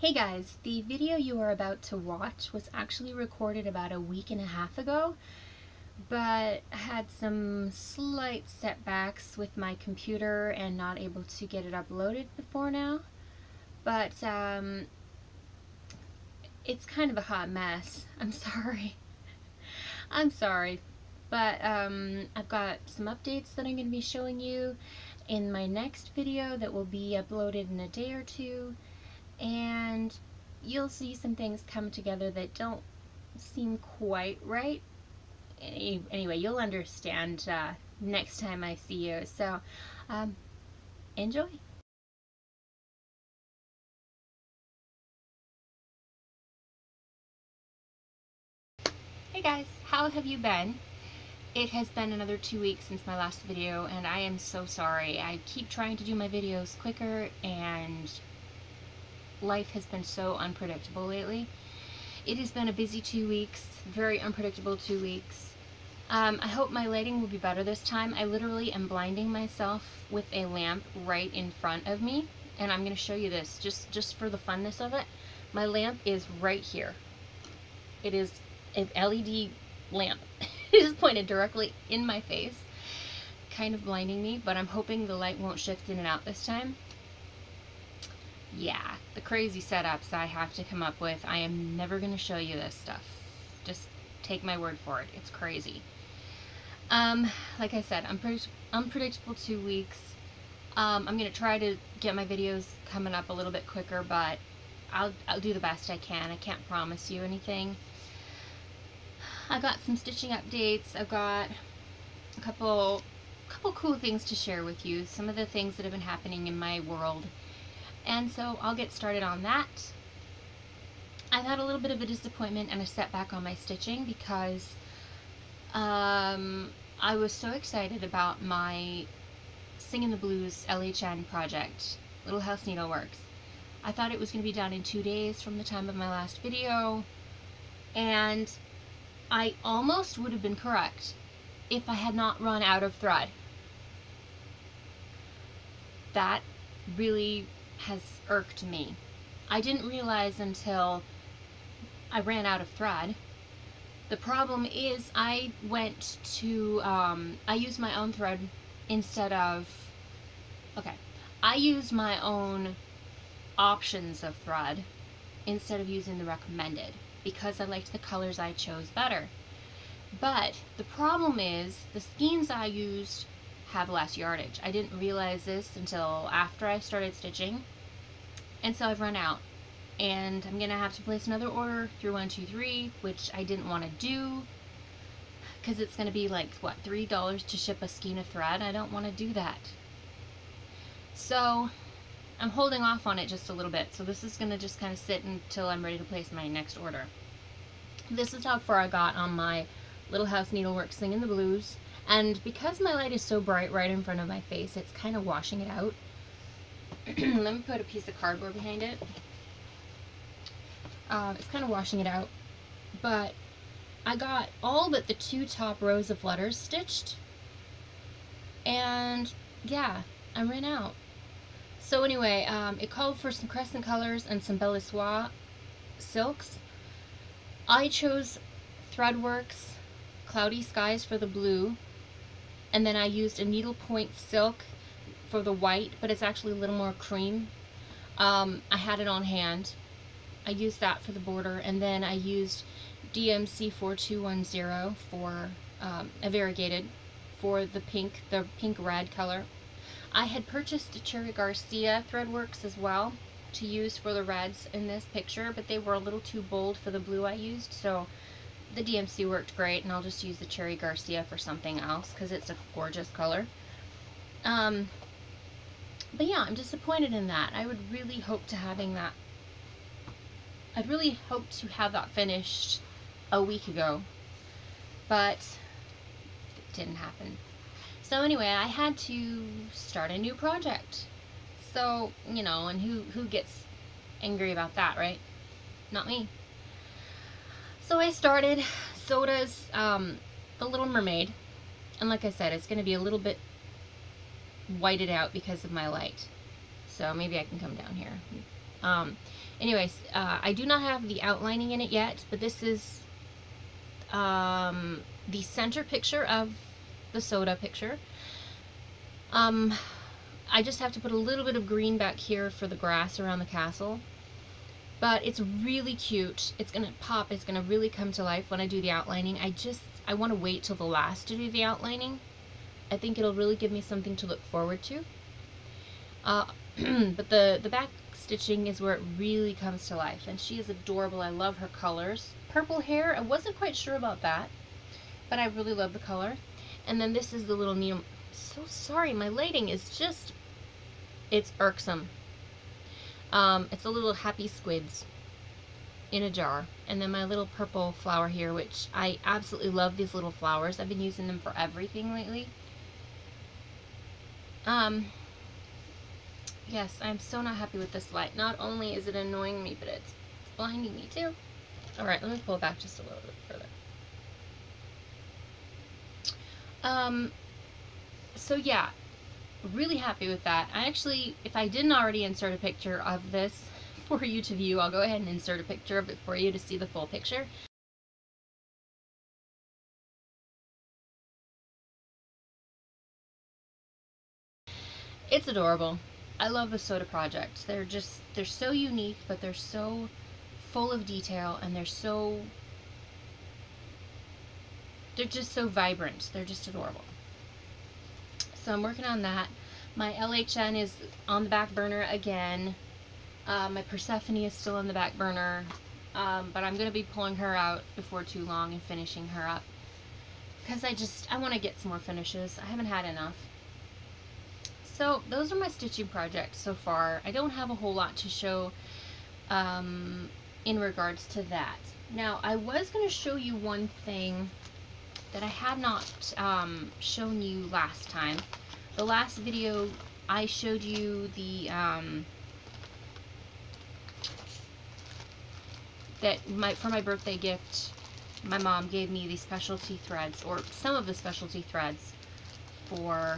Hey guys, the video you are about to watch was actually recorded about a week and a half ago, but I had some slight setbacks with my computer and not able to get it uploaded before now. But it's kind of a hot mess. I'm sorry. I'm sorry. But I've got some updates that I'm going to be showing you in my next video that will be uploaded in a day or two. And you'll see some things come together that don't seem quite right. Anyway, you'll understand next time I see you. So, enjoy. Hey guys, how have you been? It has been another 2 weeks since my last video, and I am so sorry. I keep trying to do my videos quicker, and life has been so unpredictable lately. It has been a busy 2 weeks, very unpredictable 2 weeks. I hope my lighting will be better this time. I literally am blinding myself with a lamp right in front of me, and I'm going to show you this just for the funness of it. My lamp is right here. It is an LED lamp. It is pointed directly in my face, kind of blinding me, but I'm hoping the light won't shift in and out this time. Yeah, the crazy setups I have to come up with. I am never going to show you this stuff. Just take my word for it. It's crazy. Like I said, unpredictable 2 weeks. I'm going to try to get my videos coming up a little bit quicker, but I'll do the best I can. I can't promise you anything. I got some stitching updates. I've got a couple cool things to share with you. Some of the things that have been happening in my world. And so I'll get started on that. I've had a little bit of a disappointment and a setback on my stitching because I was so excited about my Singin' the Blues LHN project, Little House Needleworks. I thought it was going to be done in 2 days from the time of my last video, and I almost would have been correct if I had not run out of thread. That really has irked me. I didn't realize until I ran out of thread. The problem is I went to, I used my own thread instead of, I used my own options of thread instead of using the recommended because I liked the colors I chose better. But the problem is the skeins I used have less yardage. I didn't realize this until after I started stitching, and so I've run out, and I'm gonna have to place another order through 123, which I didn't want to do because it's gonna be like what, $3 to ship a skein of thread. I don't want to do that, so I'm holding off on it just a little bit. So this is gonna just kind of sit until I'm ready to place my next order. This is how far I got on my Little House Needleworks Singin' the Blues. And because my light is so bright right in front of my face, it's kind of washing it out. Let me put a piece of cardboard behind it. It's kind of washing it out. But I got all but the 2 top rows of letters stitched. And yeah, I ran out. So anyway, it called for some crescent colors and some Belle Soie silks. I chose Threadworks Cloudy Skies for the blue, and then I used a needlepoint silk for the white, but it's actually a little more cream. I had it on hand. I used that for the border, and then I used DMC 4210 for a variegated for the pink red color. I had purchased a Cherry Garcia Threadworks as well to use for the reds in this picture, but they were a little too bold for the blue I used, so the DMC worked great, and I'll just use the Cherry Garcia for something else because it's a gorgeous color. But yeah, I'm disappointed in that. I would really hope to having that. I'd really hoped to have that finished a week ago, but it didn't happen. So anyway, I had to start a new project. So, you know, and who gets angry about that, right? Not me. So I started. So does The Little Mermaid, and like I said, it's going to be a little bit whited out because of my light. So maybe I can come down here and Anyways, I do not have the outlining in it yet, but this is the center picture of the soda picture. I just have to put a little bit of green back here for the grass around the castle. But it's really cute. It's gonna pop. It's gonna really come to life when I do the outlining. I want to wait till the last to do the outlining. I think it'll really give me something to look forward to. But the back stitching is where it really comes to life. And she is adorable. I love her colors. Purple hair. I wasn't quite sure about that, but I really love the color. And then this is the little needle. So sorry, my lighting is just, it's irksome. It's a little happy squids in a jar. And then my little purple flower here, which I absolutely love these little flowers. I've been using them for everything lately. Yes, I'm so not happy with this light. Not only is it annoying me, but it's blinding me too. Alright, let me pull it back just a little bit further. So yeah, really happy with that. I actually, if I didn't already insert a picture of this for you to view, I'll go ahead and insert a picture of it for you to see the full picture. It's adorable. I love the soda project. They're so unique, but they're so full of detail, and they're just so vibrant. They're just adorable. So I'm working on that. My LHN is on the back burner again. My Persephone is still on the back burner, but I'm going to be pulling her out before too long and finishing her up, because I want to get some more finishes. I haven't had enough. So those are my stitching projects so far. I don't have a whole lot to show in regards to that. Now, I was going to show you one thing that I had not shown you last time. The last video I showed you the for my birthday gift, my mom gave me the specialty threads, or some of the specialty threads, for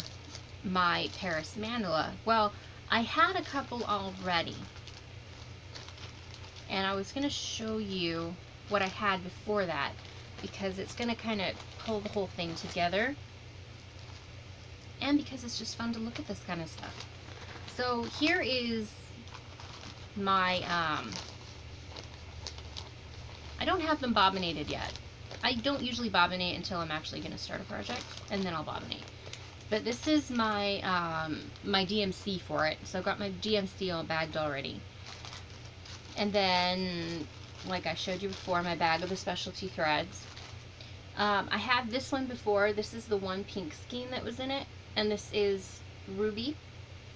my Paris mandala. Well, I had a couple already, and I was going to show you what I had before that, because it's going to kind of pull the whole thing together, and because it's just fun to look at this kind of stuff. So here is my, I don't have them bobbinated yet. I don't usually bobbinate until I'm actually going to start a project, and then I'll bobbinate. But this is my, my DMC for it. So I've got my DMC all bagged already. And then, like I showed you before, my bag of the specialty threads. I had this one before. This is the one pink skein that was in it. And this is Ruby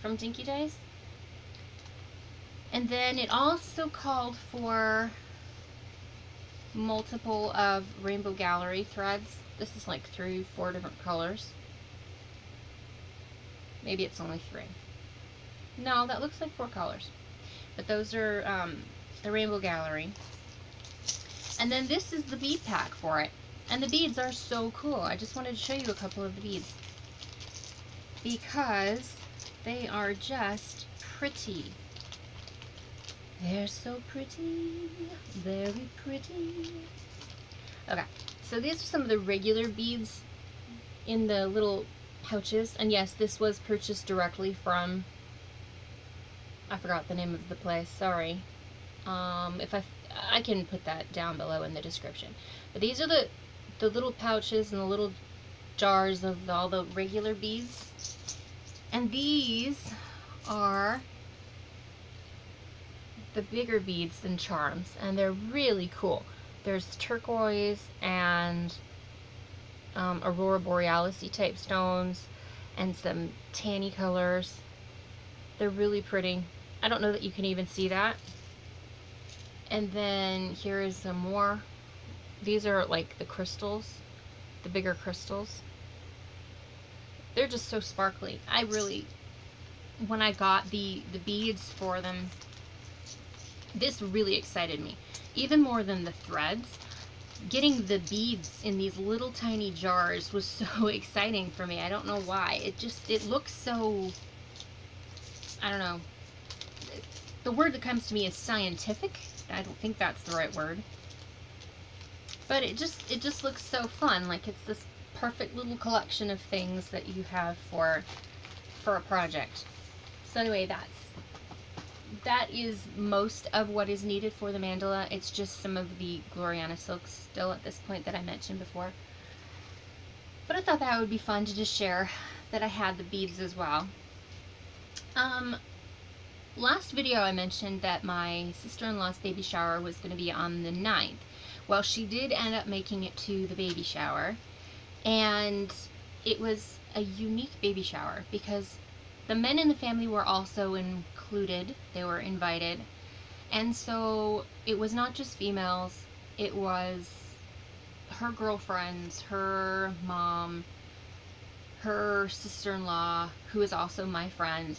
from Dinky Days. And then it also called for multiple of Rainbow Gallery threads. This is like 3 or 4 different colors. Maybe it's only 3. No, that looks like 4 colors. But those are the Rainbow Gallery. And then this is the bead pack for it. And the beads are so cool. I just wanted to show you a couple of the beads, because they are just pretty. They're so pretty. Very pretty. Okay, so these are some of the regular beads in the little pouches. And yes, this was purchased directly from, I forgot the name of the place, sorry. If I can put that down below in the description. But these are the little pouches and the little jars of all the regular beads. And these are the bigger beads than charms, and they're really cool. There's turquoise and Aurora Borealis-y type stones, and some tanny colors. They're really pretty. I don't know that you can even see that. And then here is some more. These are like the crystals, the bigger crystals. They're just so sparkly. I really, when I got the beads for them, this really excited me. Even more than the threads. Getting the beads in these little tiny jars was so exciting for me. I don't know why. It looks so, I don't know. the word that comes to me is scientific. I don't think that's the right word. But it just looks so fun. Like it's this perfect little collection of things that you have for a project. So anyway, that is most of what is needed for the mandala. It's just some of the Gloriana silks still at this point that I mentioned before. But I thought that would be fun to just share that I had the beads as well. Last video I mentioned that my sister-in-law's baby shower was going to be on the 9th. Well, she did end up making it to the baby shower, and it was a unique baby shower because the men in the family were also included. They were invited, and so it was not just females. It was her girlfriends, her mom, her sister-in-law, who is also my friend,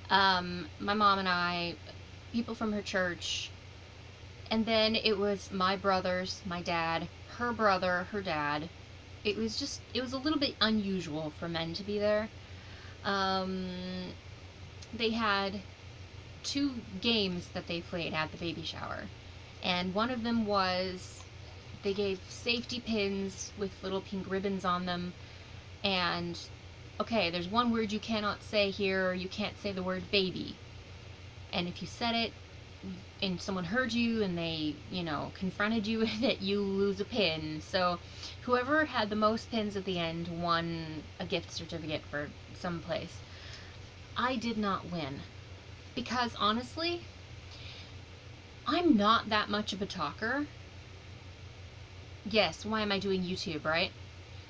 my mom and I, people from her church, and then it was my brothers, my dad, her brother, her dad. It was a little bit unusual for men to be there. They had 2 games that they played at the baby shower, and one of them was they gave safety pins with little pink ribbons on them, and okay, there's one word you cannot say here. You can't say the word baby, and if you said it and someone heard you and they, you know, confronted you with it, you lose a pin. So whoever had the most pins at the end won a gift certificate for some place. I did not win because honestly, I'm not that much of a talker. Yes, why am I doing YouTube, right?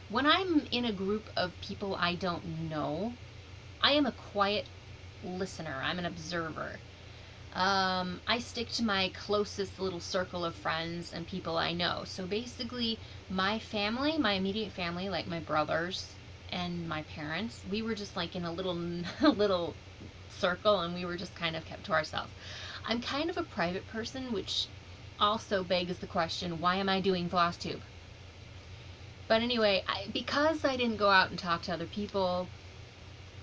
When I'm in a group of people I don't know, I am a quiet listener. I'm an observer. I stick to my closest little circle of friends and people I know. So basically, my family, my immediate family, like my brothers and my parents, we were just like in a little circle, and we were just kind of kept to ourselves. I'm kind of a private person, which also begs the question, why am I doing FlossTube? But anyway, because I didn't go out and talk to other people,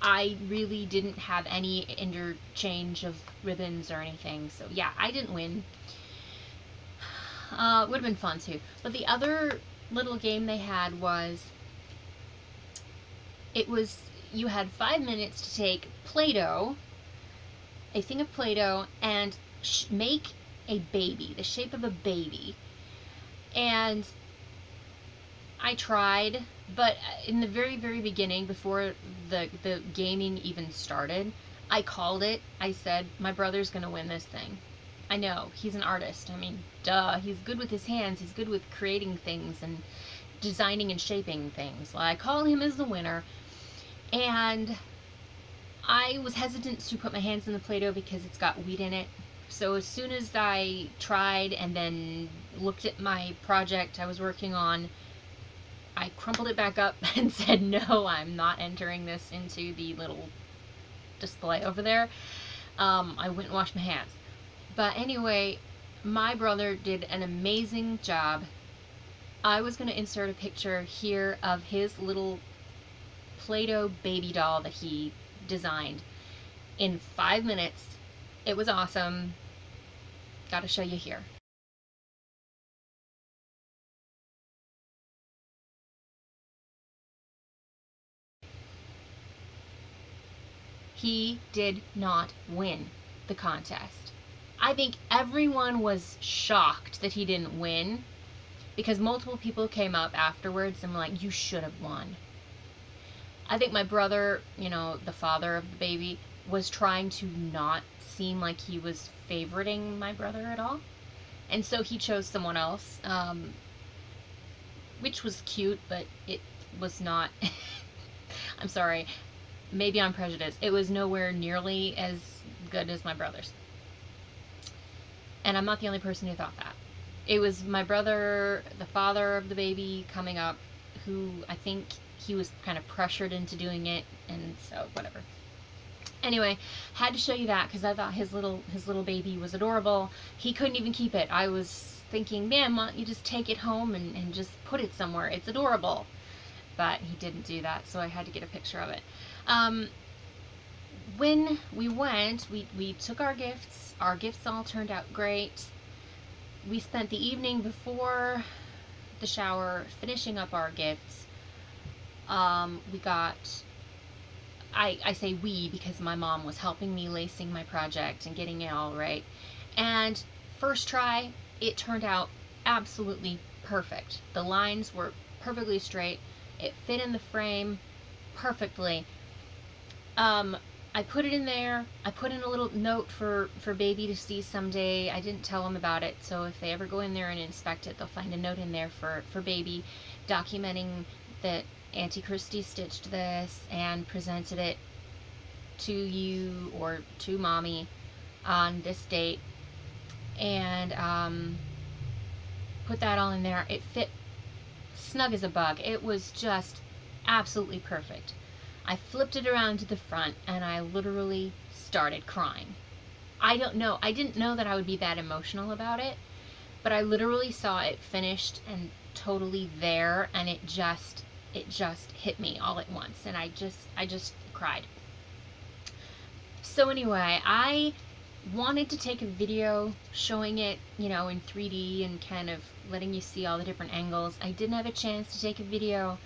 I really didn't have any interchange of ribbons or anything. So yeah, I didn't win. Would have been fun too. But the other little game they had was, you had 5 minutes to take Play-Doh, a thing of Play-Doh, and make a baby, the shape of a baby. And I tried, but in the very, very beginning, before the gaming even started, I called it. I said, my brother's gonna win this thing. I know, he's an artist. I mean, duh, he's good with his hands. He's good with creating things and designing and shaping things. Well, I call him as the winner, and I was hesitant to put my hands in the Play-Doh because it's got wheat in it. So as soon as I tried and then looked at my project I was working on, I crumpled it back up and said, no, I'm not entering this into the little display over there. I went and washed my hands. But anyway, my brother did an amazing job. I was going to insert a picture here of his little Play-Doh baby doll that he designed in 5 minutes. It was awesome. Gotta show you here. He did not win the contest. I think everyone was shocked that he didn't win, because multiple people came up afterwards and were like, you should have won. I think my brother, you know, the father of the baby, was trying to not seem like he was favoriting my brother at all. And so he chose someone else, which was cute, but it was not, I'm sorry, maybe I'm prejudiced. It was nowhere nearly as good as my brother's. And I'm not the only person who thought that. It was my brother, the father of the baby, coming up, who I think he was kind of pressured into doing it, and so whatever. Anyway, had to show you that because I thought his little baby was adorable. He couldn't even keep it. I was thinking, man, why don't you just take it home and just put it somewhere? It's adorable. But he didn't do that, so I had to get a picture of it. when we went, we took our gifts. Our gifts all turned out great. We spent the evening before the shower finishing up our gifts. We got, I say we because my mom was helping me lacing my project and getting it all right. And first try, it turned out absolutely perfect. The lines were perfectly straight. It fit in the frame perfectly. I put it in there. I put in a little note for baby to see someday. I didn't tell him about it, so if they ever go in there and inspect it, they'll find a note in there for baby documenting that Auntie Christy stitched this and presented it to you or to mommy on this date. And put that all in there. It fit snug as a bug. It was just absolutely perfect. I flipped it around to the front and I literally started crying. I didn't know that I would be that emotional about it, but I literally saw it finished and totally there, and it just hit me all at once, and I just cried. So anyway, I wanted to take a video showing it, you know, in 3D and kind of letting you see all the different angles. I didn't have a chance to take a video,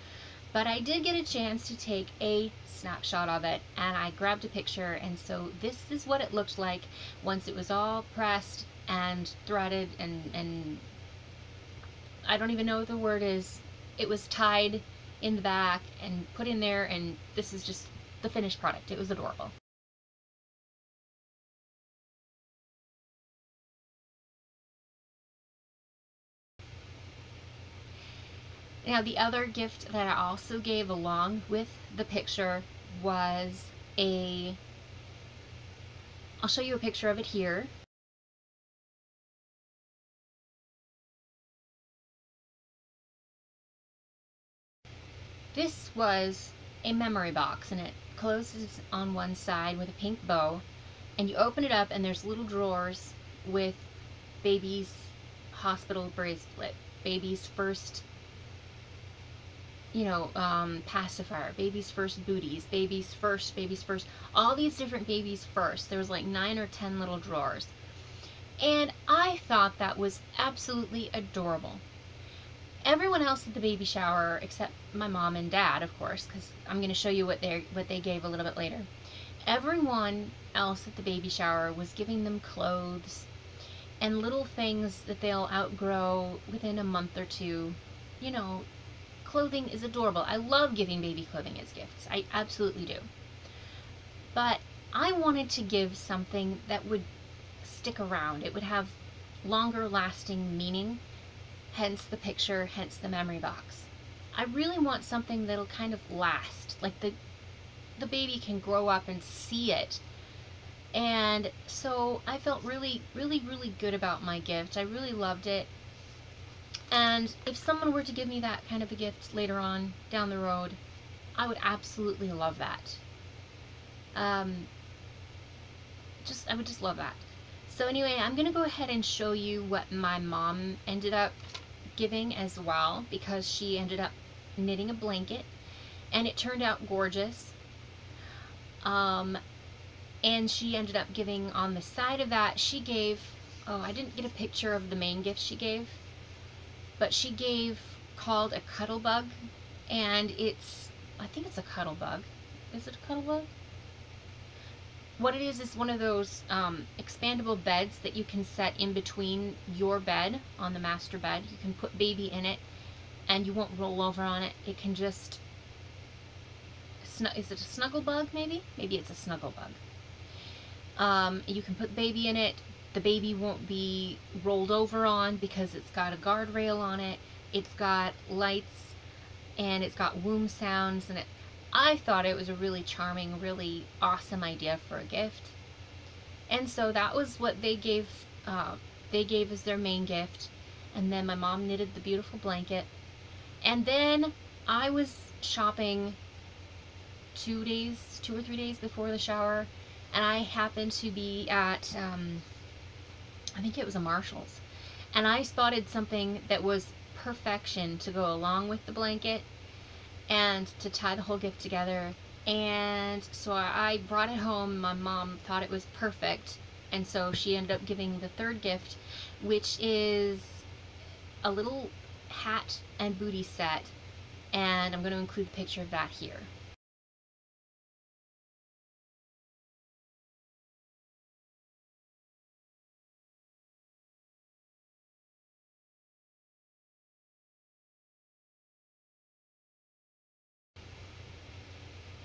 but I did get a chance to take a snapshot of it, and I grabbed a picture, and so this is what it looked like once it was all pressed and threaded and I don't even know what the word is. It was tied in the back and put in there, and this is just the finished product. It was adorable. Now, the other gift that I also gave along with the picture was I'll show you a picture of it here. This was a memory box, and it closes on one side with a pink bow, and you open it up and there's little drawers with baby's hospital bracelet, baby's first, you know, pacifier, baby's first booties, baby's first, all these different baby's first. There was like 9 or 10 little drawers. And I thought that was absolutely adorable. Everyone else at the baby shower, except my mom and dad, of course, because I'm going to show you what they gave a little bit later. Everyone else at the baby shower was giving them clothes and little things that they'll outgrow within a month or two. You know, clothing is adorable. I love giving baby clothing as gifts. I absolutely do. But I wanted to give something that would stick around. It would have longer lasting meaning, hence the picture, hence the memory box. I really want something that'll kind of last, like the baby can grow up and see it. And so I felt really good about my gift. I really loved it. And if someone were to give me that kind of a gift later on down the road, I would absolutely love that. I would just love that. So anyway, I'm going to go ahead and show you what my mom ended up giving as well, because she ended up knitting a blanket, and it turned out gorgeous. And she ended up giving on the side of that, she gave, oh, I didn't get a picture of the main gift she gave, but she gave called a cuddle bug, and I think it's a cuddle bug. Is it a cuddle bug? What it is one of those expandable beds that you can set in between your bed on the master bed. You can put baby in it and you won't roll over on it. It can just, is it a snuggle bug maybe? Maybe it's a snuggle bug. You can put baby in it. The baby won't be rolled over on because it's got a guardrail on it. It's got lights and it's got womb sounds in it. I thought it was a really charming, really awesome idea for a gift. And so that was what they gave as their main gift. And then my mom knitted the beautiful blanket. And then I was shopping 2 or 3 days before the shower, and I happened to be at, I think it was a Marshall's, and I spotted something that was perfection to go along with the blanket and to tie the whole gift together. And so I brought it home. My mom thought it was perfect, and so she ended up giving the third gift, which is a little hat and booty set, and I'm going to include a picture of that here.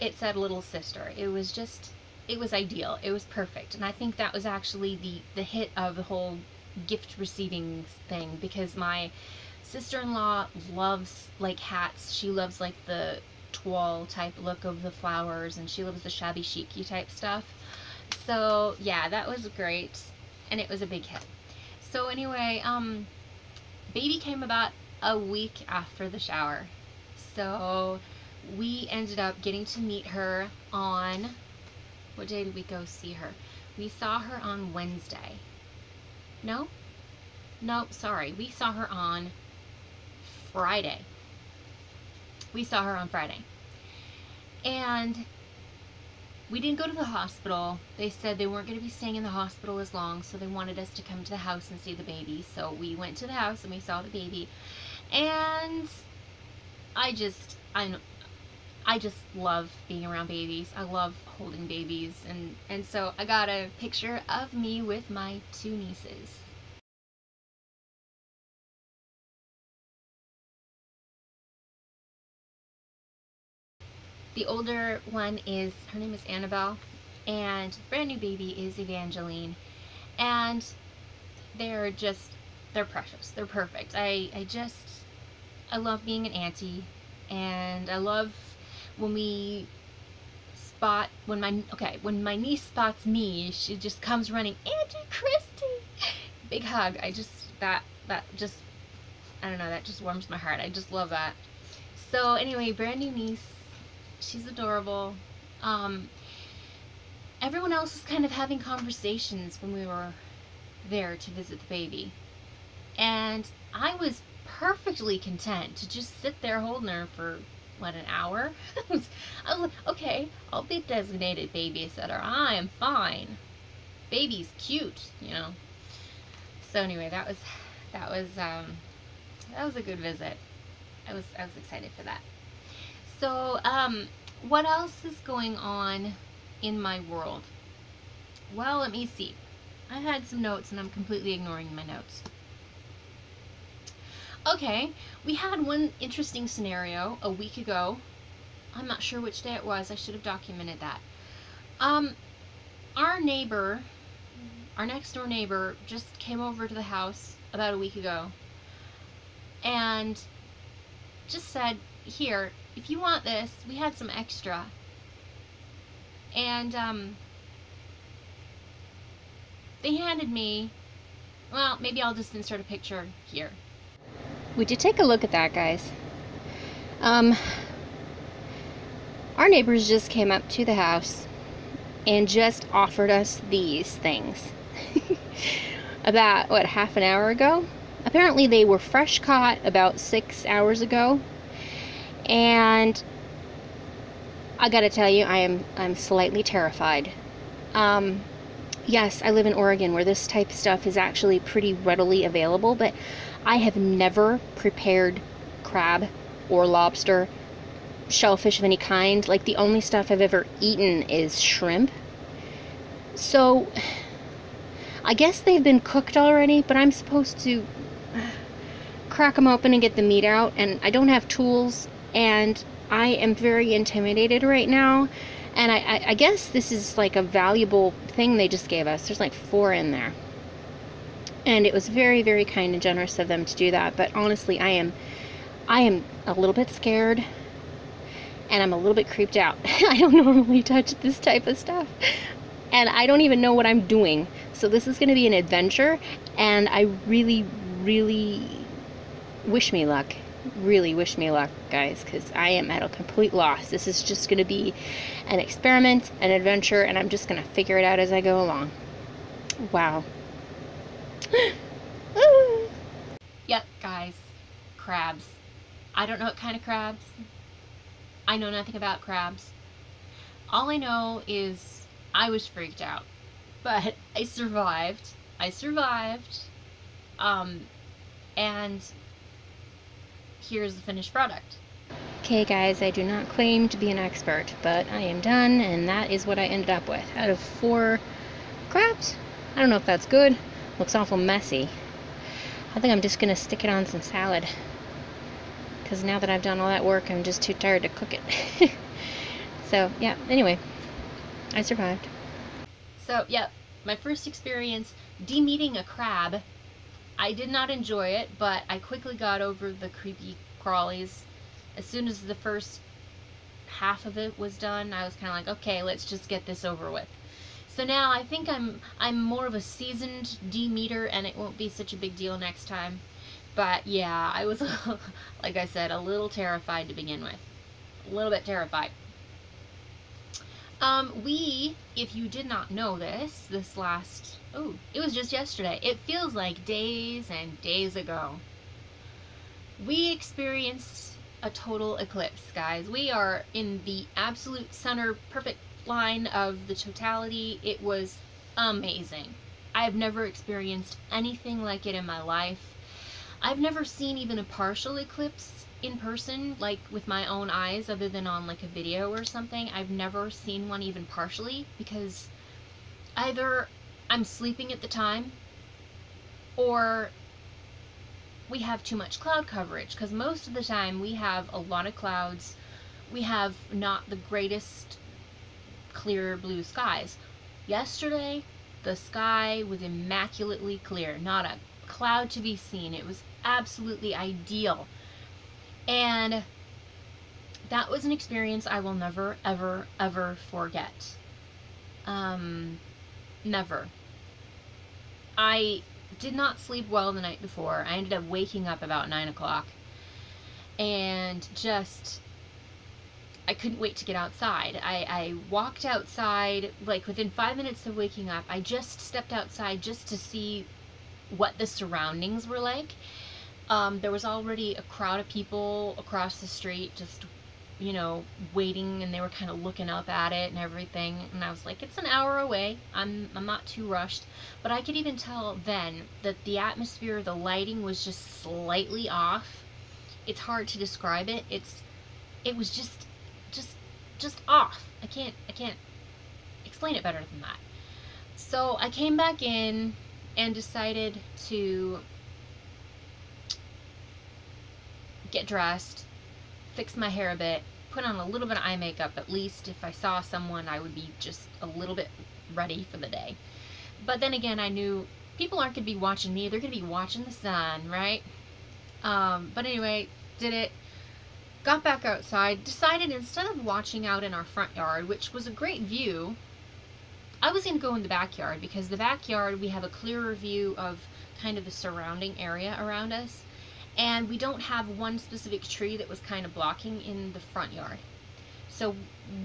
It said little sister. It was just, it was ideal. It was perfect. And I think that was actually the hit of the whole gift receiving thing, because my sister-in-law loves like hats. She loves like the toile type look of the flowers, and she loves the shabby chic-y type stuff. So yeah, that was great, and it was a big hit. So anyway, baby came about a week after the shower. So we ended up getting to meet her on, what day did we go see her? We saw her on Wednesday. No, sorry. We saw her on Friday. We saw her on Friday. And we didn't go to the hospital. They said they weren't going to be staying in the hospital as long, so they wanted us to come to the house and see the baby. So we went to the house and we saw the baby. And I just love being around babies. I love holding babies, and so I got a picture of me with my two nieces. The older one is, her name is Annabelle, and brand new baby is Evangeline, and they're precious. They're perfect. I love being an auntie, and I love when when my niece spots me, she just comes running, Auntie Christy, big hug. I don't know, that just warms my heart. I just love that. So anyway, brand new niece, she's adorable. Everyone else was kind of having conversations when we were there to visit the baby, and I was perfectly content to just sit there holding her for, what, an hour? I was like, okay, I'll be designated babysitter. I am fine. Baby's cute, you know. So anyway, that was a good visit. I was excited for that. So what else is going on in my world? Well, let me see. I had some notes and I'm completely ignoring my notes. Okay, we had one interesting scenario a week ago. I'm not sure which day it was. I should have documented that. Our neighbor, our next door neighbor, just came over to the house about a week ago and just said, here, if you want this, we had some extra. And they handed me, well, maybe I'll just insert a picture here. Would you take a look at that, guys? Our neighbors just came up to the house and just offered us these things. About, what, half an hour ago? Apparently they were fresh caught about 6 hours ago. And I gotta tell you, I'm slightly terrified. Yes, I live in Oregon, where this type of stuff is actually pretty readily available, but I have never prepared crab or lobster, shellfish of any kind. Like, the only stuff I've ever eaten is shrimp. So I guess they've been cooked already, but I'm supposed to crack them open and get the meat out, and I don't have tools, and I am very intimidated right now. And I guess this is like a valuable thing they just gave us. There's like 4 in there. And it was very, very kind and generous of them to do that. But honestly, I am a little bit scared. And I'm a little bit creeped out. I don't normally touch this type of stuff. And I don't even know what I'm doing. So this is going to be an adventure. And I really, really wish me luck. Really wish me luck, guys, because I am at a complete loss. This is just going to be an experiment, an adventure, and I'm just going to figure it out as I go along. Wow. Yep, guys, crabs. I don't know what kind of crabs. I know nothing about crabs. All I know is I was freaked out, but I survived. I survived. And here's the finished product. Okay guys, I do not claim to be an expert, but I am done, and that is what I ended up with. Out of 4 crabs? I don't know if that's good. Looks awful messy. I think I'm just gonna stick it on some salad, because now that I've done all that work, I'm just too tired to cook it. So yeah, anyway, I survived. So yeah, my first experience de-meating a crab. I did not enjoy it, but I quickly got over the creepy crawlies. As soon as the first half of it was done, I was kind of like, okay, let's just get this over with. So now I think I'm more of a seasoned de-meater, and it won't be such a big deal next time. But yeah, I was, like I said, a little terrified to begin with. A little bit terrified. If you did not know this, it was just yesterday. It feels like days and days ago. We experienced a total eclipse, guys. We are in the absolute center, perfect line of the totality. It was amazing. I've never experienced anything like it in my life. I've never seen even a partial eclipse in person, like with my own eyes, other than on like a video or something. I've never seen one even partially, because either I'm sleeping at the time, or we have too much cloud coverage, because most of the time we have a lot of clouds. We have not the greatest clear blue skies. Yesterday, the sky was immaculately clear, not a cloud to be seen. It was absolutely ideal. And that was an experience I will never, ever, ever forget. Never. I did not sleep well the night before. I ended up waking up about 9 o'clock. And just, I couldn't wait to get outside. I walked outside, like within 5 minutes of waking up. I just stepped outside just to see what the surroundings were like. There was already a crowd of people across the street just, you know, waiting, and they were kind of looking up at it and everything. And I was like, it's an hour away. I'm not too rushed. But I could even tell then that the atmosphere, the lighting was just slightly off. It's hard to describe it. It was just off. I can't explain it better than that. So I came back in and decided to get dressed, fix my hair a bit, put on a little bit of eye makeup. At least if I saw someone, I would be just a little bit ready for the day. But then again, I knew people aren't going to be watching me, they're going to be watching the sun, right? But anyway, did it, got back outside, decided instead of watching out in our front yard, which was a great view, I was going to go in the backyard, because the backyard, we have a clearer view of kind of the surrounding area around us. And we don't have one specific tree that was kind of blocking in the front yard. So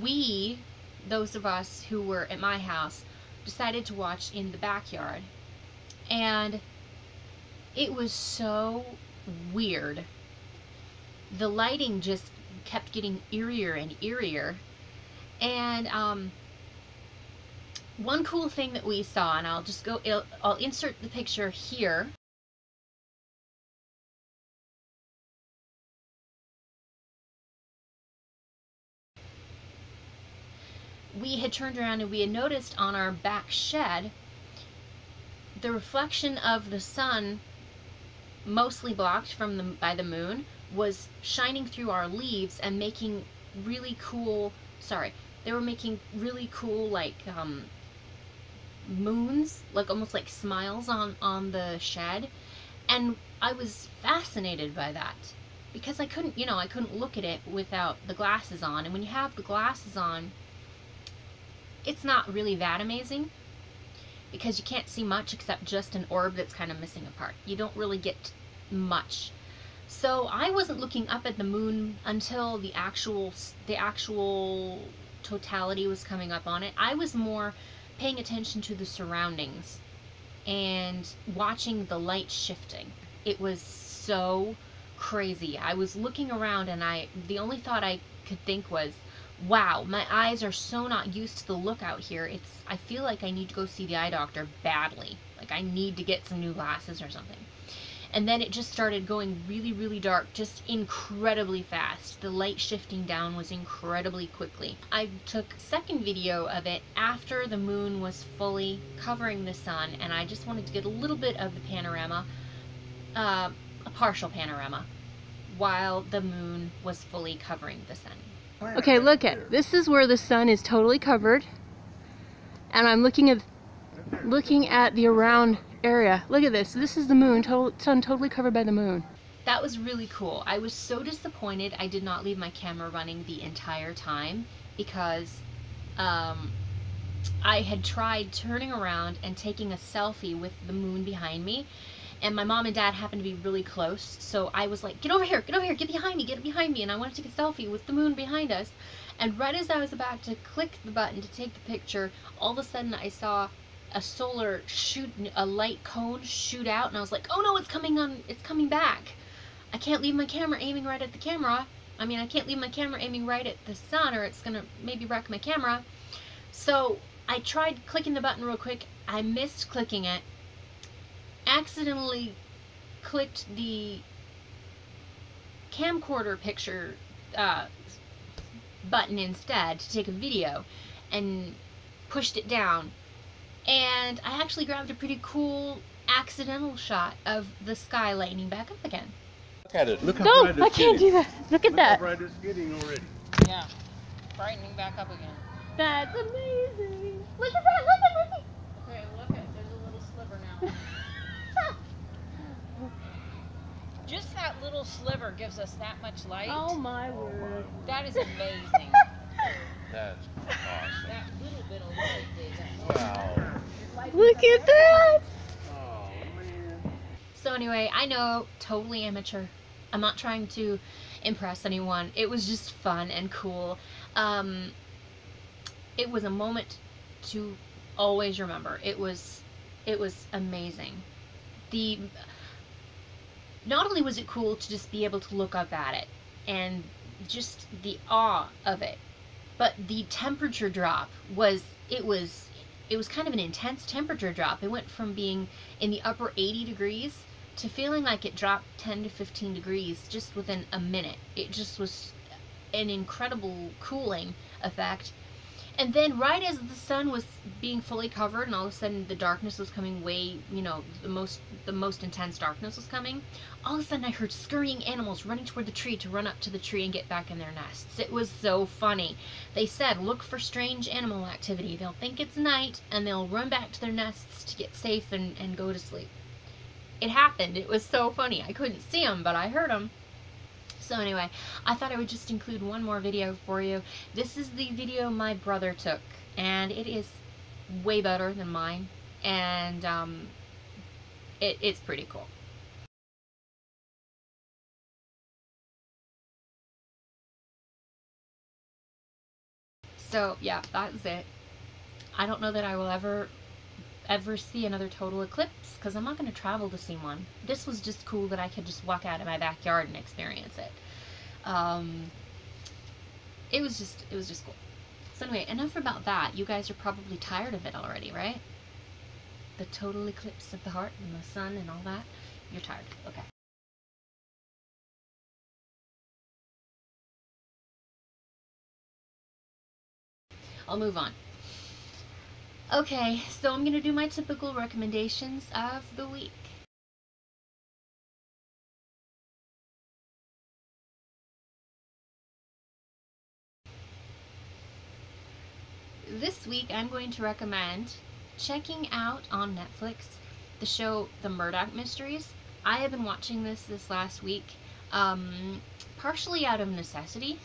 we, those of us who were at my house, decided to watch in the backyard. And it was so weird. The lighting just kept getting eerier and eerier. And one cool thing that we saw, and I'll insert the picture here. We had turned around and we had noticed on our back shed the reflection of the sun, mostly blocked by the moon, was shining through our leaves and making really cool, they were making really cool like moons, like almost like smiles on the shed. And I was fascinated by that, because I couldn't look at it without the glasses on. And when you have the glasses on, it's not really that amazing, because you can't see much except just an orb that's kind of missing a part. You don't really get much. So I wasn't looking up at the moon until the actual totality was coming up on it. I was more paying attention to the surroundings and watching the light shifting. It was so crazy. I was looking around, and the only thought I could think was, wow, my eyes are so not used to the look out here. I feel like I need to go see the eye doctor badly. Like I need to get some new glasses or something. And then it just started going really, really dark, just incredibly fast. The light shifting down was incredibly quickly. I took a second video of it after the moon was fully covering the sun, and I just wanted to get a little bit of the panorama, a partial panorama, while the moon was fully covering the sun. Okay, look at, this is where the sun is totally covered, and I'm looking at the around area. Look at this. This is the moon, sun totally covered by the moon. That was really cool. I was so disappointed I did not leave my camera running the entire time, because I had tried turning around and taking a selfie with the moon behind me, and my mom and dad happened to be really close, so I was like, get over here, get behind me, and I wanted to take a selfie with the moon behind us. And right as I was about to click the button to take the picture, all of a sudden I saw a light cone shoot out, and I was like, oh no, it's coming back. I can't leave my camera aiming right at the camera. I mean, I can't leave my camera aiming right at the sun, or it's gonna maybe wreck my camera. So I tried clicking the button real quick. I missed clicking it, accidentally clicked the camcorder picture button instead to take a video, and pushed it down. And I actually grabbed a pretty cool accidental shot of the sky lightening back up again. Look at it. Look how no, bright it's I can't getting. do that. Look at that. How bright it's getting already. Yeah, brightening back up again. That's amazing. Look at that. Look. Okay, look at, there's a little sliver now. Just that little sliver gives us that much light. Oh my word. That is amazing. That's awesome. That little bit of light did that. Wow. Look at that. Oh, man. So anyway, I know, totally amateur. I'm not trying to impress anyone. It was just fun and cool. It was a moment to always remember. It was amazing. Not only was it cool to just be able to look up at it and just the awe of it, but the temperature drop was kind of an intense temperature drop. It went from being in the upper 80 degrees to feeling like it dropped 10 to 15 degrees just within a minute. It just was an incredible cooling effect. And then right as the sun was being fully covered and all of a sudden the darkness was coming way, the most intense darkness was coming, all of a sudden I heard scurrying animals running toward the tree to run up to the tree and get back in their nests. It was so funny. They said, look for strange animal activity. They'll think it's night and they'll run back to their nests to get safe and go to sleep. It happened. It was so funny. I couldn't see them, but I heard them. So anyway, I thought I would just include one more video for you. This is the video my brother took, and it is way better than mine, and it's pretty cool. So yeah, that's it. I don't know that I will ever see another total eclipse, because I'm not going to travel to see one. This was just cool that I could just walk out of my backyard and experience it. It was just cool. So anyway, enough about that. You guys are probably tired of it already, right? The total eclipse of the heart and the sun and all that. You're tired. Okay. I'll move on. Okay, so I'm going to do my typical recommendations of the week. This week I'm going to recommend checking out on Netflix the show The Murdoch Mysteries. I have been watching this last week, partially out of necessity.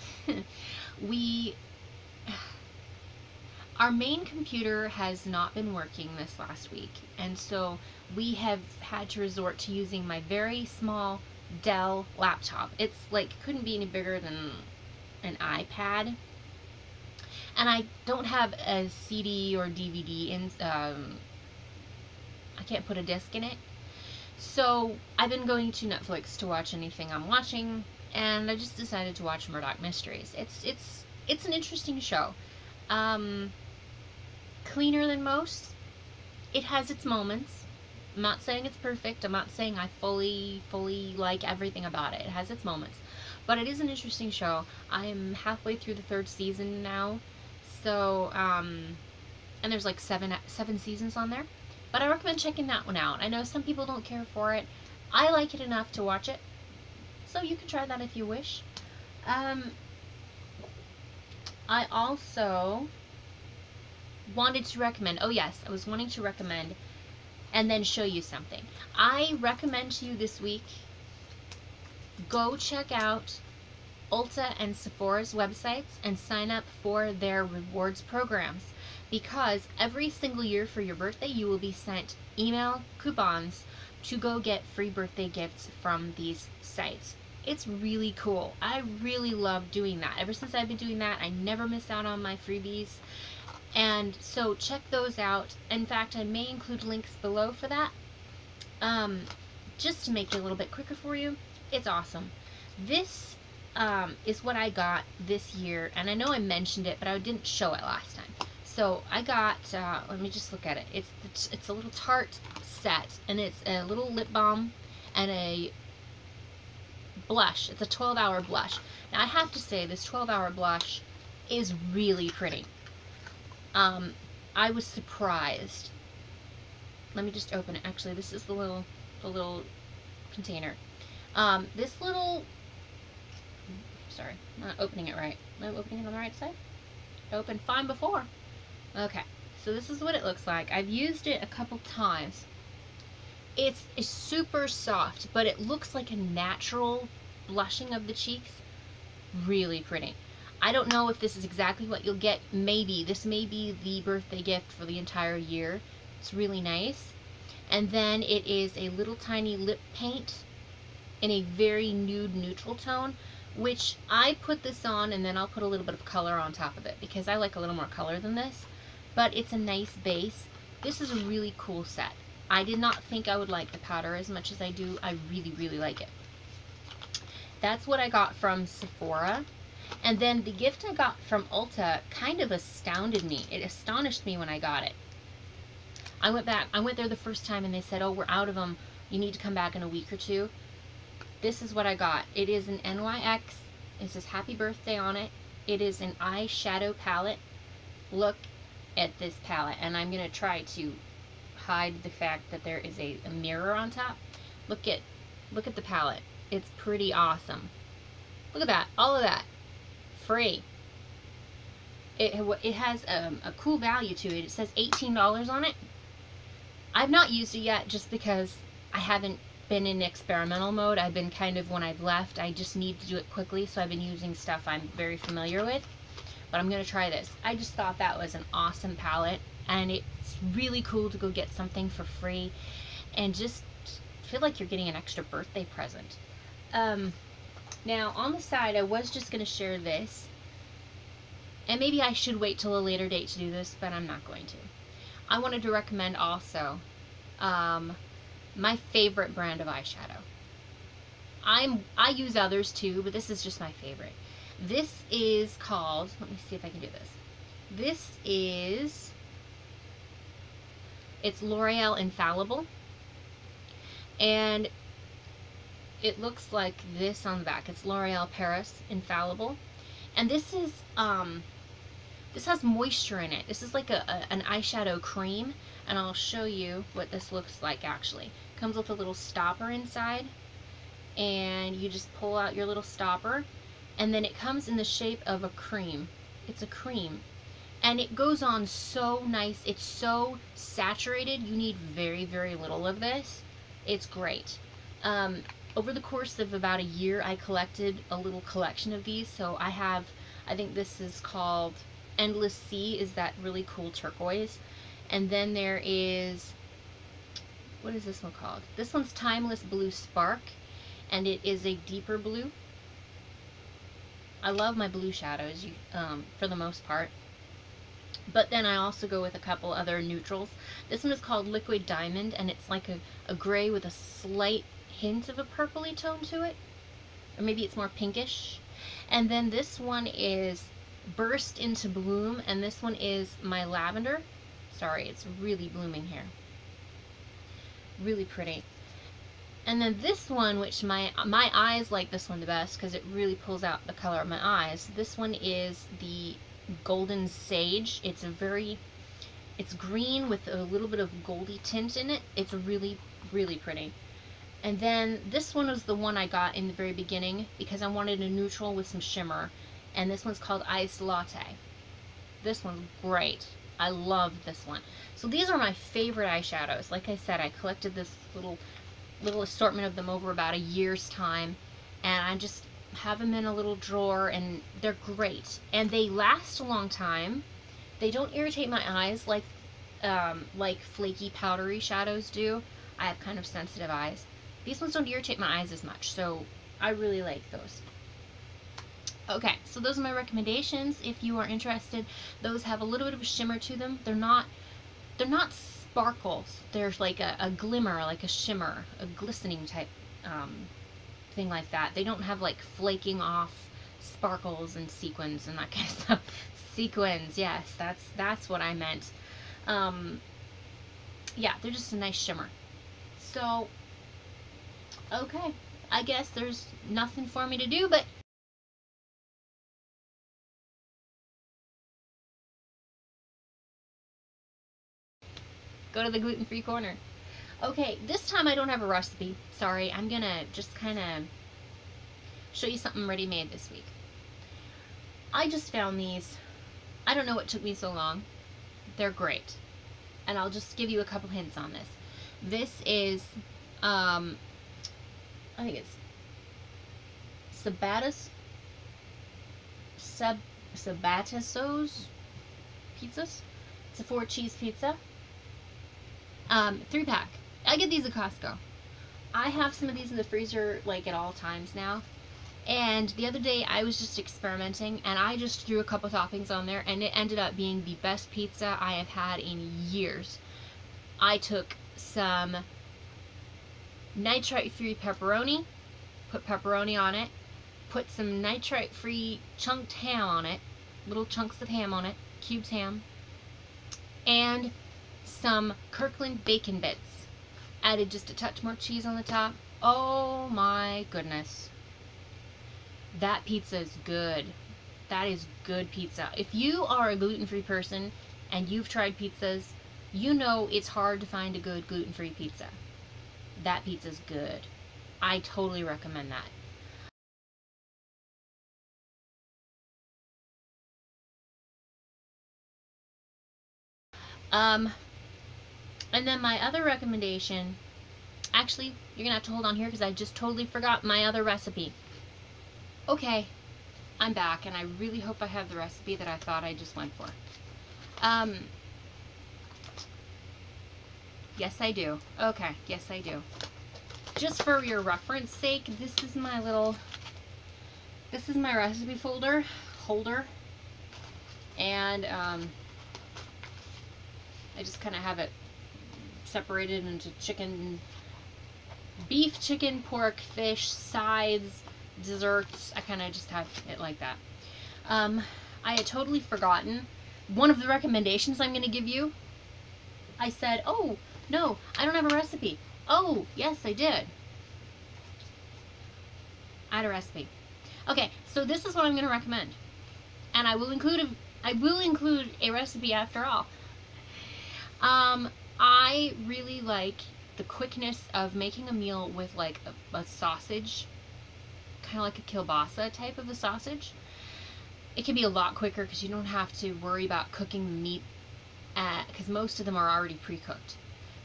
Our main computer has not been working this last week, and so we have had to resort to using my very small Dell laptop. It's like, couldn't be any bigger than an iPad. And I don't have a CD or DVD in, I can't put a disc in it. So I've been going to Netflix to watch anything I'm watching, and I just decided to watch Murdoch Mysteries. it's an interesting show. Cleaner than most. It has its moments. I'm not saying it's perfect. I'm not saying I fully like everything about it. It has its moments. But it is an interesting show. I'm halfway through the 3rd season now. So, and there's like seven seasons on there. But I recommend checking that one out. I know some people don't care for it. I like it enough to watch it. So you can try that if you wish. I also wanted to recommend, oh yes, I was wanting to recommend and then show you something. I recommend to you this week, go check out ULTA and Sephora's websites and sign up for their rewards programs, because every single year for your birthday you will be sent email coupons to go get free birthday gifts from these sites. It's really cool. I really love doing that. Ever since I've been doing that, I never miss out on my freebies. And so check those out. In fact, I may include links below for that. Just to make it a little bit quicker for you. It's awesome. This is what I got this year. And I know I mentioned it, but I didn't show it last time. So I got, let me just look at it. It's a little Tarte set. And it's a little lip balm and a blush. It's a 12-hour blush. Now I have to say, this 12-hour blush is really pretty. I was surprised. Let me just open it. Actually, this is the little container. This little, sorry, I'm not opening it right. Am I opening it on the right side? Opened fine before. Okay, so this is what it looks like. I've used it a couple times. It's super soft, but it looks like a natural blushing of the cheeks. Really pretty. I don't know if this is exactly what you'll get. Maybe. This may be the birthday gift for the entire year. It's really nice. And then it is a little tiny lip paint in a very nude neutral tone, which I put this on and then I'll put a little bit of color on top of it because I like a little more color than this. But it's a nice base. This is a really cool set. I did not think I would like the powder as much as I do. I really, really like it. That's what I got from Sephora. And then the gift I got from ULTA kind of astounded me. It astonished me when I got it. I went there the first time and they said, oh, we're out of them. You need to come back in a week or two. This is what I got. It is an NYX. It says happy birthday on it. It is an eyeshadow palette. Look at this palette. And I'm going to try to hide the fact that there is a mirror on top. Look at the palette. It's pretty awesome. Look at that. All of that. Free. It has a cool value to it. It says $18 on it. I've not used it yet just because I haven't been in experimental mode. I've been kind of, when I've left, I just need to do it quickly, so I've been using stuff I'm very familiar with. But I'm going to try this. I just thought that was an awesome palette, and it's really cool to go get something for free and just feel like you're getting an extra birthday present. Now, on the side, I was just going to share this, and maybe I should wait till a later date to do this, but I'm not going to. I wanted to recommend also my favorite brand of eyeshadow. I use others too, but this is just my favorite. This is called, let me see if I can do this. It's L'Oreal Infallible, and it looks like this on the back. It's L'Oreal Paris Infallible, and this is this has moisture in it. This is like an eyeshadow cream, and I'll show you what this looks like actually. It comes with a little stopper inside, and you just pull out your little stopper, and then it comes in the shape of a cream. It's a cream, and it goes on so nice. It's so saturated. You need very, very little of this. It's great. Over the course of about a year, I collected a little collection of these. So I think this is called Endless Sea, is that really cool turquoise. And then there is, what is this one called? This one's Timeless Blue Spark, and it is a deeper blue. I love my blue shadows for the most part. But then I also go with a couple other neutrals. This one is called Liquid Diamond, and it's like a gray with a slight hint of a purpley tone to it. Or maybe it's more pinkish. And then this one is burst into bloom, and this one is my lavender. Sorry, it's really blooming here. Really pretty. And then this one, which my eyes like this one the best because it really pulls out the color of my eyes. This one is the Golden Sage. It's green with a little bit of goldy tint in it. It's really, really pretty. And then this one was the one I got in the very beginning because I wanted a neutral with some shimmer. And this one's called Iced Latte. This one's great. I love this one. So these are my favorite eyeshadows. Like I said, I collected this little assortment of them over about a year's time, and I just have them in a little drawer, and they're great. And they last a long time. They don't irritate my eyes like flaky, powdery shadows do. I have kind of sensitive eyes. These ones don't irritate my eyes as much, so I really like those. Okay, so those are my recommendations. If you are interested, those have a little bit of a shimmer to them. They're not sparkles. There's like a glimmer, like a shimmer, a glistening type thing like that. They don't have like flaking off sparkles and sequins and that kind of stuff. Sequins, yes, that's what I meant. Yeah, they're just a nice shimmer. So, okay, I guess there's nothing for me to do but go to the gluten-free corner. Okay, this time I don't have a recipe. Sorry, I'm gonna just kind of show you something ready-made this week. I just found these. I don't know what took me so long. They're great. And I'll just give you a couple hints on this. This is, I think it's Sabatiso's pizzas. It's a 4-cheese pizza. 3-pack. I get these at Costco. I have some of these in the freezer like at all times now. And the other day I was just experimenting and I just threw a couple toppings on there and it ended up being the best pizza I have had in years. I took some nitrite-free pepperoni, put pepperoni on it, put some nitrite-free chunked ham on it, little chunks of ham on it, cubes ham, and some Kirkland bacon bits. Added just a touch more cheese on the top. Oh my goodness. That pizza is good. That is good pizza. If you are a gluten-free person and you've tried pizzas, you know it's hard to find a good gluten-free pizza. That pizza's good. I totally recommend that. And then my other recommendation, actually, you're gonna have to hold on here because I just totally forgot my other recipe. Okay, I'm back, and I really hope I have the recipe that I thought I just went for. Yes, I do. Okay, yes, I do. Just for your reference sake, this is my recipe holder, and I just kind of have it separated into beef, chicken, pork, fish, sides, desserts. I kind of just have it like that. I had totally forgotten one of the recommendations I'm going to give you. I said, oh, no, I don't have a recipe. Oh, yes, I did. I had a recipe. Okay, so this is what I'm going to recommend. And I will include a recipe after all. I really like the quickness of making a meal with like a sausage, kind of like a kielbasa type of a sausage. It can be a lot quicker because you don't have to worry about cooking the meat because most of them are already pre-cooked.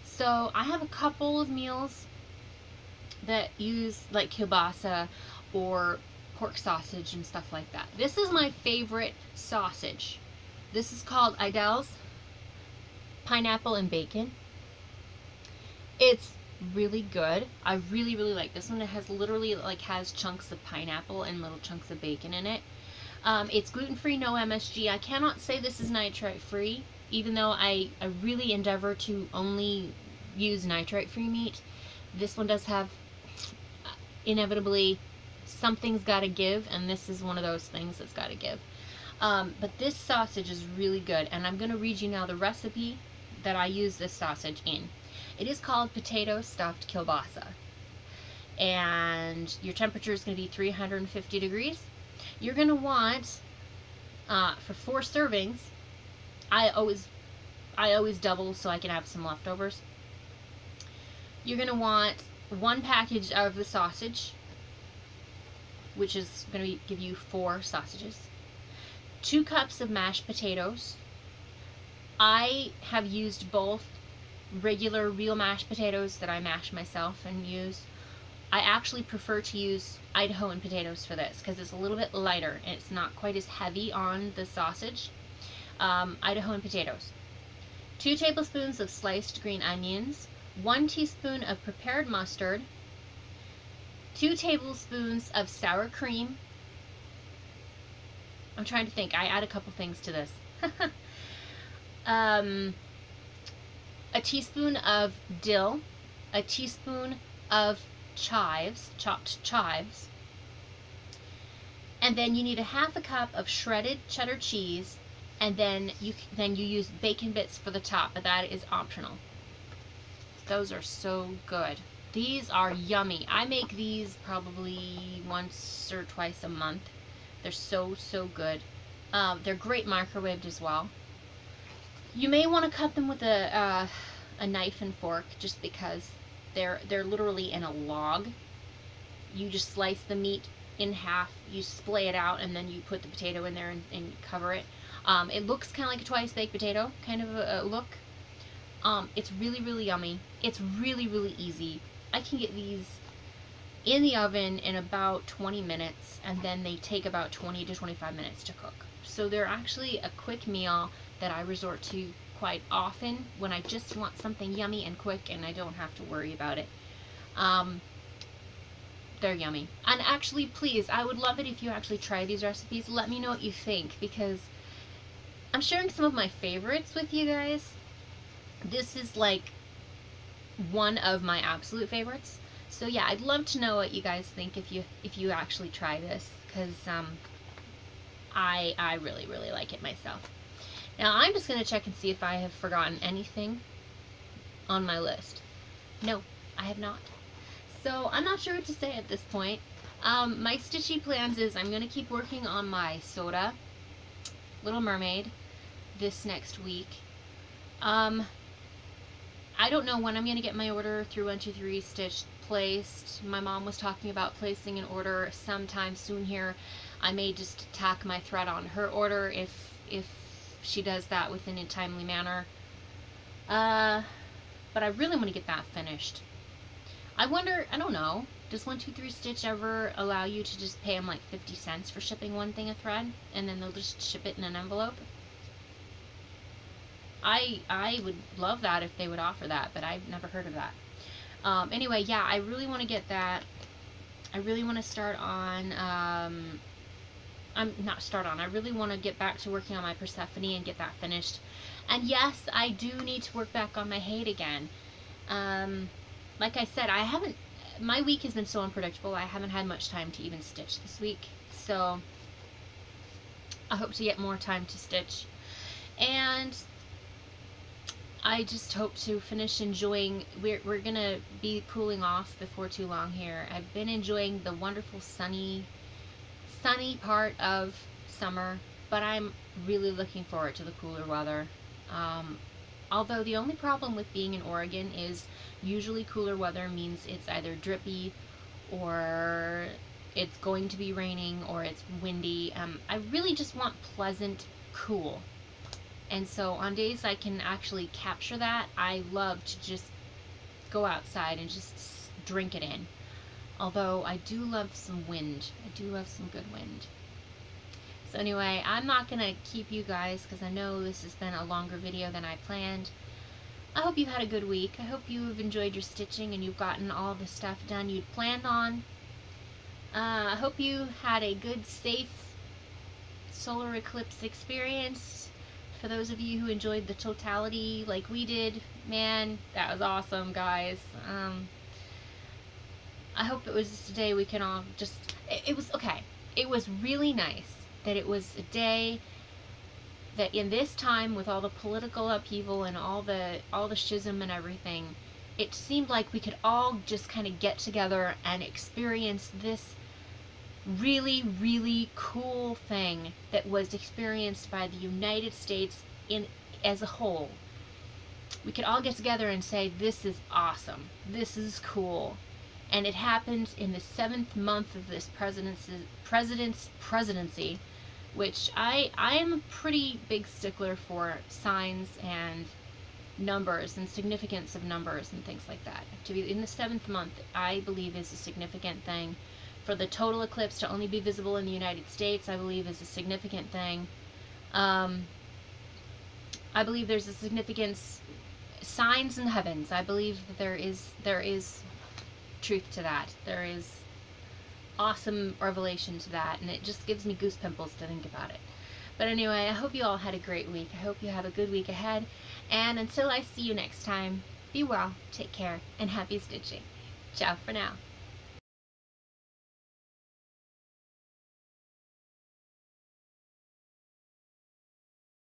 So I have a couple of meals that use like kielbasa or pork sausage and stuff like that. This is my favorite sausage. This is called Idell's Pineapple and Bacon. It's really good. I really, really like this one. It has literally like has chunks of pineapple and little chunks of bacon in it. It's gluten-free, no MSG. I cannot say this is nitrite-free, even though I really endeavor to only use nitrite-free meat. This one does have, inevitably, something's got to give, and this is one of those things that's got to give. But this sausage is really good, and I'm going to read you now the recipe that I use this sausage in. It is called potato stuffed kielbasa, and your temperature is going to be 350 degrees. You're going to want, for 4 servings, I always double so I can have some leftovers. You're going to want 1 package of the sausage, which is going to give you 4 sausages. 2 cups of mashed potatoes. I have used both regular real mashed potatoes that I mash myself and use. I actually prefer to use Idahoan potatoes for this because it's a little bit lighter and it's not quite as heavy on the sausage. Idahoan potatoes. 2 tablespoons of sliced green onions. 1 teaspoon of prepared mustard. 2 tablespoons of sour cream. I'm trying to think. I add a couple things to this. A teaspoon of dill. A teaspoon of chives, chopped chives. And then you need a 1/2 cup of shredded cheddar cheese, and then you use bacon bits for the top, but that is optional. Those are so good. These are yummy. I make these probably once or twice a month. They're so good. They're great microwaved as well. You may want to cut them with a knife and fork, just because they're literally in a log. You just slice the meat in half, you splay it out, and then you put the potato in there and cover it. It looks kind of like a twice baked potato kind of a look. It's really yummy. It's really easy. I can get these in the oven in about 20 minutes, and then they take about 20 to 25 minutes to cook. So they're actually a quick meal that I resort to quite often when I just want something yummy and quick and I don't have to worry about it. They're yummy. And actually, please, I would love it if you actually try these recipes. Let me know what you think, because I'm sharing some of my favorites with you guys. This is like one of my absolute favorites. So yeah, I'd love to know what you guys think if you actually try this, because I really like it myself. Now I'm just going to check and see if I have forgotten anything on my list. No, I have not. So I'm not sure what to say at this point. My stitchy plans is I'm going to keep working on my soda, Little Mermaid, this next week. I don't know when I'm going to get my order through 123 Stitch placed. My mom was talking about placing an order sometime soon here. I may just tack my thread on her order if she does that within a timely manner. But I really want to get that finished. I wonder, I don't know, does 123 Stitch ever allow you to just pay them like 50 cents for shipping one thing of thread, and then they'll just ship it in an envelope? I would love that if they would offer that, but I've never heard of that. Anyway, yeah, I really want to get that. I really want to start on, I really want to get back to working on my Persephone and get that finished. And yes, I do need to work back on my hate again. Like I said, my week has been so unpredictable, I haven't had much time to even stitch this week. So, I hope to get more time to stitch. And I just hope to finish enjoying, we're gonna be cooling off before too long here. I've been enjoying the wonderful sunny part of summer, but I'm really looking forward to the cooler weather. Although the only problem with being in Oregon is usually cooler weather means it's either drippy or it's going to be raining or it's windy. I really just want pleasant cool. And so on days I can actually capture that, I love to just go outside and just drink it in. Although I do love some wind. I do love some good wind. So anyway, I'm not going to keep you guys because I know this has been a longer video than I planned. I hope you had a good week. I hope you've enjoyed your stitching and you've gotten all the stuff done you'd planned on. I hope you had a good, safe solar eclipse experience. For those of you who enjoyed the totality like we did, man, that was awesome, guys. I hope it was just a day we can all just, it was okay. It was really nice that it was a day that in this time, with all the political upheaval and all the schism and everything, it seemed like we could all just kind of get together and experience this really, really cool thing that was experienced by the United States as a whole. We could all get together and say, this is awesome, this is cool. And it happened in the 7th month of this president's presidency, which I am a pretty big stickler for signs and numbers and significance of numbers and things like that. To be in the 7th month, I believe, is a significant thing. For the total eclipse to only be visible in the United States, I believe, is a significant thing. I believe there's a significance, signs in the heavens. I believe that there is truth to that. There is awesome revelation to that, and it just gives me goose pimples to think about it. But anyway, I hope you all had a great week. I hope you have a good week ahead, and until I see you next time, be well, take care, and happy stitching. Ciao for now.